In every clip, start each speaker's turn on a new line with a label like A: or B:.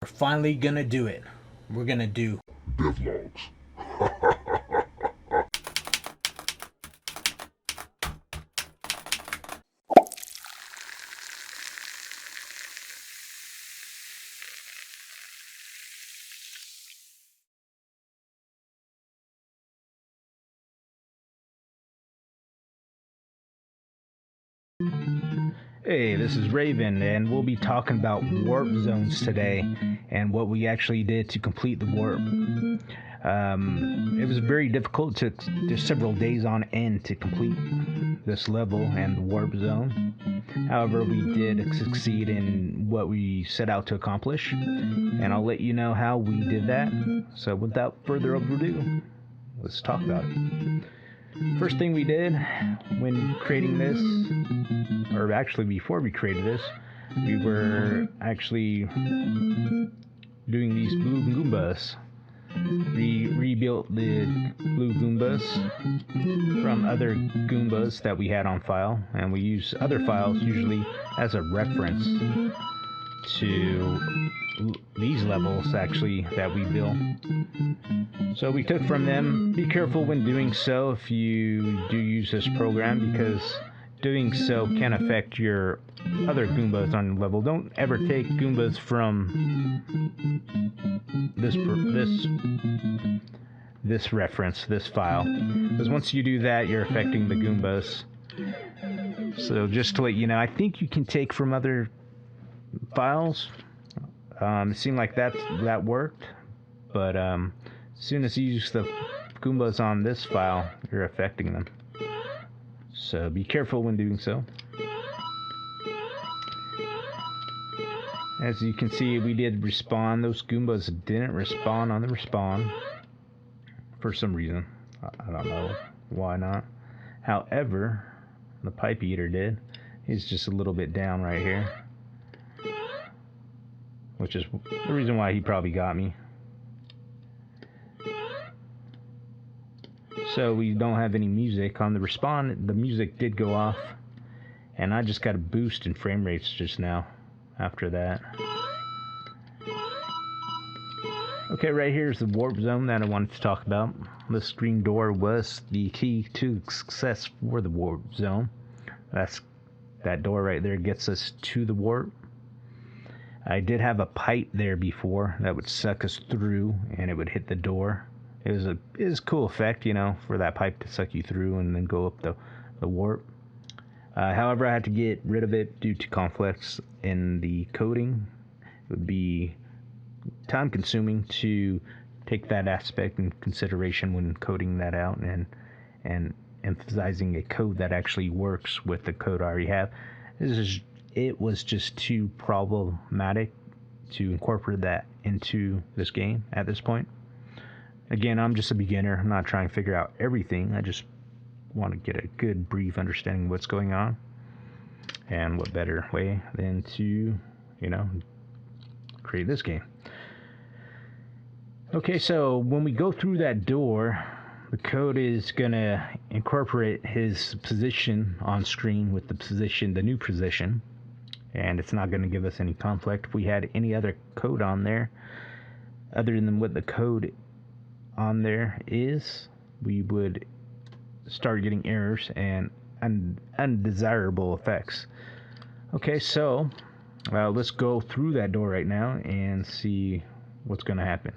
A: We're finally gonna do it. We're gonna do
B: DEVLOGs.
A: Hey, this is Raven, and we'll be talking about warp zones today and what we actually did to complete the warp. It was very difficult. It took several days on end to complete this level and the warp zone. However, we did succeed in what we set out to accomplish, and I'll let you know how we did that. So without further ado, let's talk about it. First thing we did when creating this, or actually before we created this, we were actually doing these blue Goombas. We rebuilt the blue Goombas from other Goombas that we had on file, and we use other files usually as a reference to these levels actually that we built. So we took from them. Be careful when doing so if you do use this program, because doing so can affect your other Goombas on the level. Don't ever take Goombas from this reference, this file, because once you do that, you're affecting the Goombas. So just to let you know, I think you can take from other files. It seemed like that worked, but as soon as you use the Goombas on this file, you're affecting them. So be careful when doing so. As you can see, we did respawn. Those Goombas didn't respawn on the respawn for some reason. I don't know why not. However, the pipe eater did. He's just a little bit down right here, which is the reason why he probably got me. So we don't have any music on the respawn. The music did go off, and I just got a boost in frame rates just now after that. Okay, right here is the warp zone that I wanted to talk about. This green door was the key to success for the warp zone. That door right there gets us to the warp. I did have a pipe there before that would suck us through, and it would hit the door. It was a cool effect, you know, for that pipe to suck you through and then go up the warp. However, I had to get rid of it due to conflicts in the coding. It would be time consuming to take that aspect in consideration when coding that out and emphasizing a code that actually works with the code I already have. It was just too problematic to incorporate that into this game at this point. Again, I'm just a beginner. I'm not trying to figure out everything. I just want to get a good, brief understanding of what's going on. And what better way than to, you know, create this game. Okay, so when we go through that door, the code is going to incorporate his position on screen with the new position. And it's not going to give us any conflict. If we had any other code on there, other than what the code on there is, we would start getting errors and undesirable effects. Okay, so let's go through that door right now and see what's going to happen.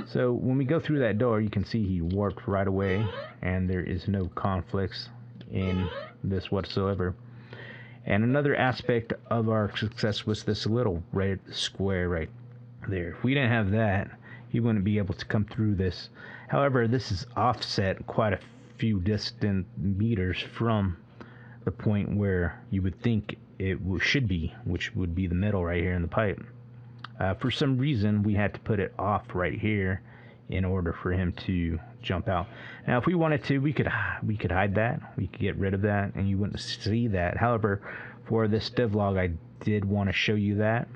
A: So when we go through that door, you can see he warped right away, and there is no conflicts in this whatsoever. And another aspect of our success was this little red square right there. If we didn't have that, he wouldn't be able to come through this. However, this is offset quite a few distant meters from the point where you would think it should be, which would be the middle right here in the pipe. For some reason, we had to put it off right here in order for him to jump out. Now, if we wanted to, we could hide that. We could get rid of that, and you wouldn't see that. However, for this devlog, I did want to show you that,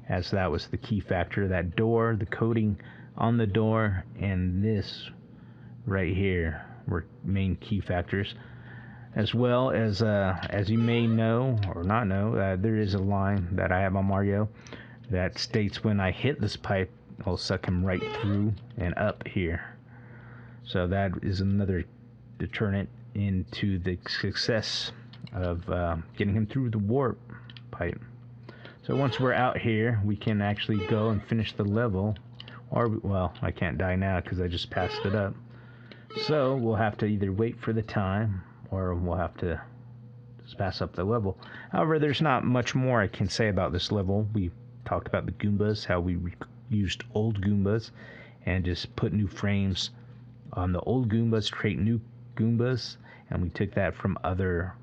A: as that was the key factor. That door, the coding on the door, and this right here were main key factors. As well as you may know or not know, there is a line that I have on Mario that states when I hit this pipe, I'll suck him right through and up here. So that is another deterrent into the success of getting him through the warp pipe. So once we're out here, we can actually go and finish the level. Or, well, I can't die now because I just passed it up. So we'll have to either wait for the time, or we'll have to just pass up the level. However, there's not much more I can say about this level. We talked about the Goombas, how we used old Goombas and just put new frames on the old Goombas to create new Goombas, and we took that from other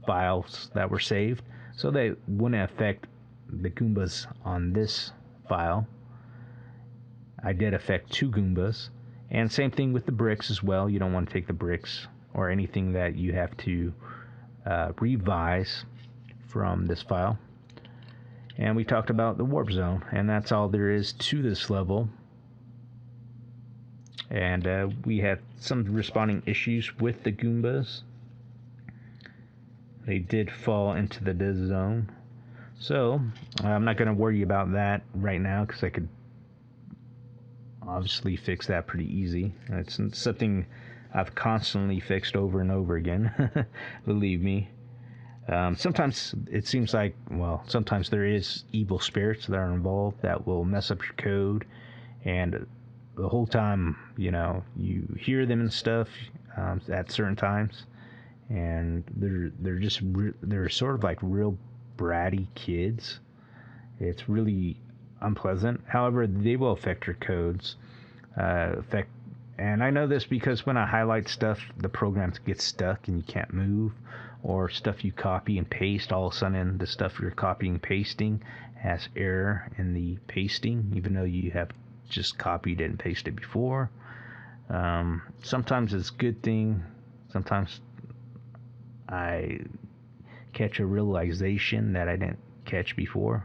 A: files that were saved, so they wouldn't affect the Goombas on this file. I did affect 2 Goombas, and same thing with the bricks as well. You don't want to take the bricks or anything that you have to revise from this file. And we talked about the warp zone, and that's all there is to this level. And we had some responding issues with the Goombas. They did fall into the dead zone. So, I'm not going to worry about that right now, because I could obviously fix that pretty easy. It's something I've constantly fixed over and over again, believe me. Sometimes it seems like, well, sometimes there is evil spirits that are involved that will mess up your code, and the whole time, you know, you hear them and stuff at certain times, and they're sort of like real bratty kids. It's really unpleasant. However, they will affect your codes. And I know this because when I highlight stuff, the program gets stuck and you can't move, or stuff you copy and paste, all of a sudden the stuff you're copying and pasting has error in the pasting, even though you have just copied it and pasted it before. Sometimes it's a good thing. Sometimes I catch a realization that I didn't catch before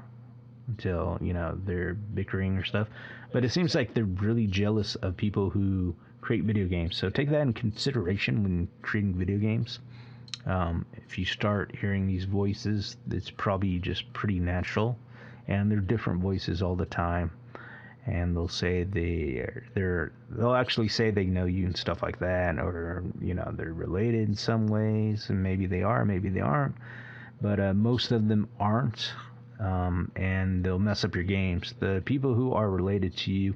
A: until, you know, they're bickering or stuff. But it seems like they're really jealous of people who create video games. So take that in consideration when creating video games. If you start hearing these voices, it's probably just pretty natural, and they're different voices all the time. And they'll say they'll actually say they know you and stuff like that, or, you know, they're related in some ways, and maybe they are, maybe they aren't, but most of them aren't. And they'll mess up your games. The people who are related to you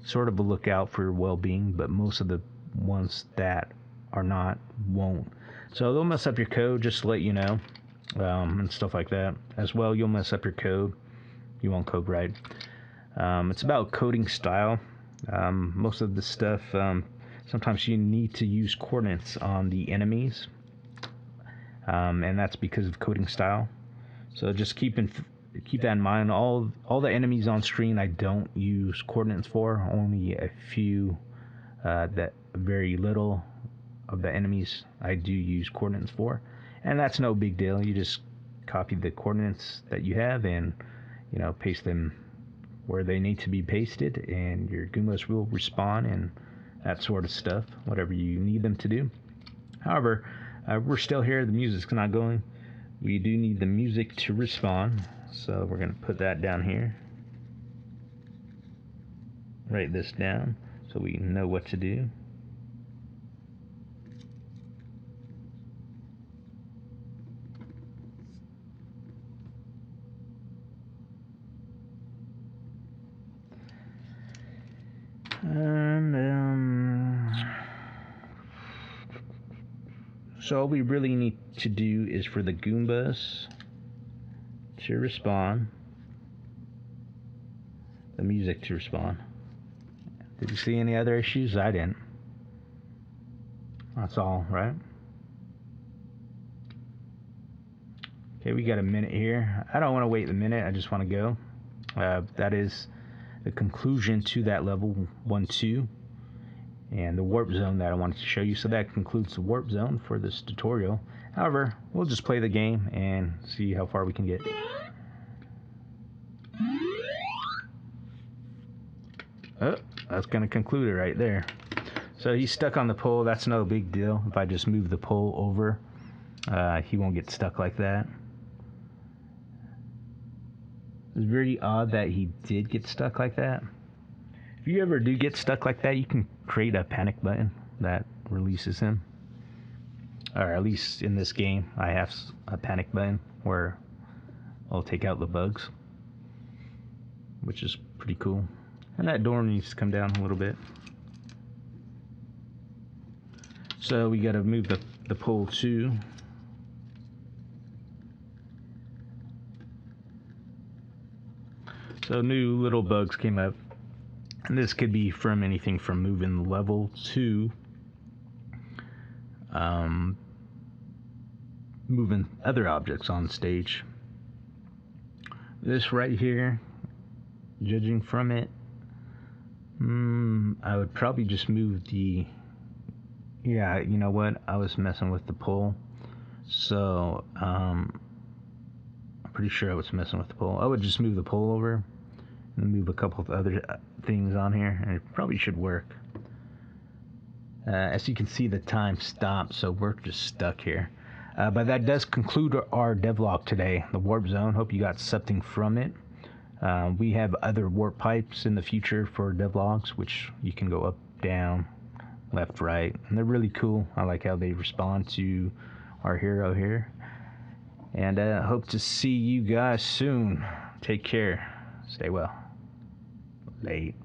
A: sort of will look out for your well-being, but most of the ones that are not won't. So they'll mess up your code, just to let you know, and stuff like that. As well, you'll mess up your code. You won't code right. It's about coding style. Most of the stuff, sometimes you need to use coordinates on the enemies, and that's because of coding style. So just keep that in mind. All the enemies on screen I don't use coordinates for. Only a few, that very little of the enemies I do use coordinates for, and that's no big deal. You just copy the coordinates that you have and, you know, paste them where they need to be pasted, and your Goombas will respawn and that sort of stuff, whatever you need them to do. However, we're still here. The music's not going. We do need the music to respawn, so we're going to put that down here. Write this down so we know what to do. And so all we really need to do is for the Goombas to respawn, the music to respawn. Did you see any other issues? I didn't. That's all, right? Okay, we got a minute here. I don't want to wait a minute. I just want to go. That is the conclusion to that level 1-2 and the warp zone that I wanted to show you. So that concludes the warp zone for this tutorial. However, we'll just play the game and see how far we can get. Oh, that's going to conclude it right there. So he's stuck on the pole. That's no big deal. If I just move the pole over, he won't get stuck like that. It's very odd that he did get stuck like that. If you ever do get stuck like that, you can create a panic button that releases him. Or at least in this game, I have a panic button where I'll take out the bugs, which is pretty cool. And that door needs to come down a little bit. So we got to move the pole too. So new little bugs came up. And this could be from anything from moving the level to moving other objects on stage. This right here, judging from it, I would probably just move the... Yeah, you know what? I was messing with the pole. So, I'm pretty sure I was messing with the pole. I would just move the pole over and move a couple of other things on here, and it probably should work. As you can see, the time stopped, so we're just stuck here. But that does conclude our devlog today, the warp zone. Hope you got something from it. We have other warp pipes in the future for devlogs, which you can go up, down, left, right, and they're really cool. I like how they respond to our hero here. And hope to see you guys soon. Take care. Stay well. Late.